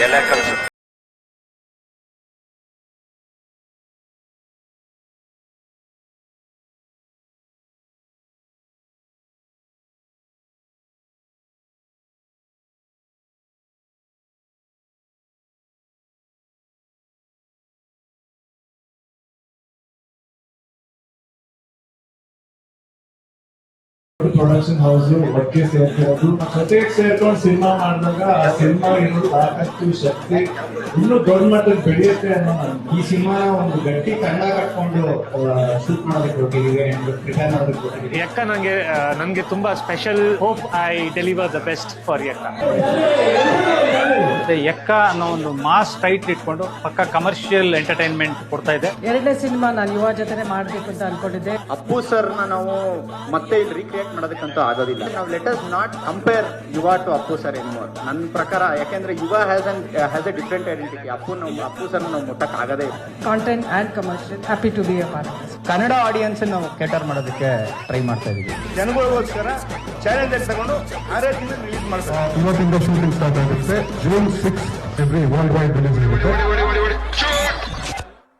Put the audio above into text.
ಎಲೆ ಕಲಸು. Production house ಒಟ್ಟಿಗೆ ಸೇರ್ತಿರೋದು ಜೊತೆಗೆ ಸೇರ್ಕೊಂಡು ಸಿನಿಮಾ ಮಾಡಿದಾಗ ಆ ಸಿನಿಮಾ ಇನ್ನೂ ಸಾಕಷ್ಟು ಶಕ್ತಿ ಇನ್ನೂ ದೊಡ್ಡ ಮಟ್ಟಕ್ಕೆ ಬೆಳೆಯುತ್ತೆ ಅನ್ನೋ ಈ ಸಿನಿಮಾ ಒಂದು ಗಟ್ಟಿ ತಂಡ ಕಟ್ಕೊಂಡು ಶೂಟ್ ಮಾಡೋದಕ್ಕೆ ಕೊಟ್ಟಿದ್ದೀವಿ ಪ್ರಿಪೇರ್ ಮಾಡೋದಕ್ಕೆ ಕೊಟ್ಟಿದ್ದೀವಿ. ಯಕ್ಕ ನನಗೆ ತುಂಬಾ special. Hope I deliver the best for Yakka. Yakka ಅನ್ನೋ ಒಂದು ಮಾಸ್ ಟೈಟ್ಲ್ ಇಟ್ಕೊಂಡು ಪಕ್ಕ ಕಮರ್ಷಿಯಲ್ ಎಂಟರ್ಟೈನ್ಮೆಂಟ್ ಕೊಡ್ತಾ ಇದೆ. ಎರಡನೇ ಸಿನಿಮಾ ನಾನು ಯುವ ಜೊತೆ ಮಾಡ್ಬೇಕು ಅಂತ ಅನ್ಕೊಂಡಿದ್ದೆ. ಅಪ್ಪು ಸರ್ ನಾವು ಮತ್ತೆ ಇಲ್ಲಿ ರೀಕ್ರಿಯೇಟ್ ಮಾಡೋದಕ್ಕಂತೂ ಆಗೋದಿಲ್ಲ. ನಾವು let us not compare Yuva to Appu sir anymore. ನನ್ನ ಪ್ರಕಾರ ಯಾಕೆಂದ್ರೆ Yuva has a different identity. Appu sir ನಾವು ಮುಟ್ಟಕ್ ಆಗದೇ ಇಲ್ಲ. Content and commercial happy to be a part. Kannada audience ನಾವು ಕೇಟರ್ ಮಾಡೋದಕ್ಕೆ ಟ್ರೈ ಮಾಡ್ತಾ ಇದೀವಿ. ಜನಗಳಿಗೋಸ್ಕರ ಚಾಲೆಂಜ್ ಆಗಿ ತಗೊಂಡು ರಿಲೀಸ್ ಮಾಡ್ತಾರೆ. ಇವತ್ತಿಂದ ಶೂಟಿಂಗ್ ಸ್ಟಾರ್ಟ್ ಆಗುತ್ತೆ. ಜೂನ್ 6 ವರ್ಲ್ಡ್ ವೈಡ್ ರಿಲೀಸ್ ಆಗುತ್ತೆ.